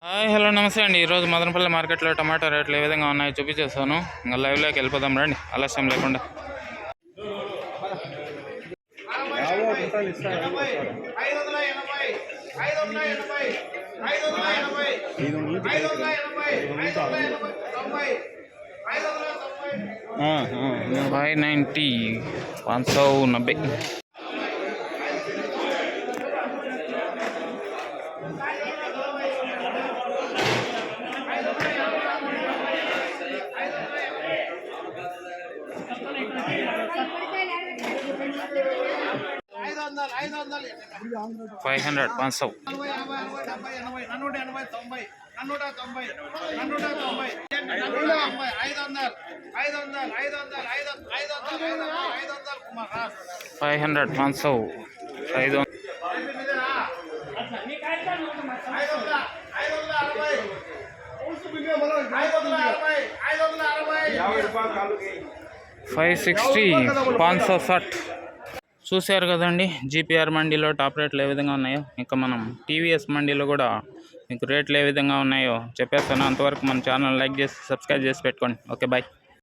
Hi hello నమస్తే అండి. ఈరోజు మదనపల్లి మార్కెట్లో టమాటా రేట్లు ఏ విధంగా ఉన్నాయో చూపించేస్తాను. ఇంకా లైవ్లోకి వెళ్ళిపోదాం రండి, ఆలస్యం లేకుండా. भाई 90 590 500 500 500 500 560 560 చూశారు కదండి. జీపీఆర్ మండీలో టాప్ రేట్లు ఏ విధంగా ఉన్నాయో, ఇంకా మనం టీవీఎస్ మండీలో కూడా మీకు రేట్లు ఏ విధంగా ఉన్నాయో చెప్పేస్తాను. అంతవరకు మన ఛానల్ లైక్ చేసి సబ్స్క్రైబ్ చేసి పెట్టుకోండి. Okay, bye.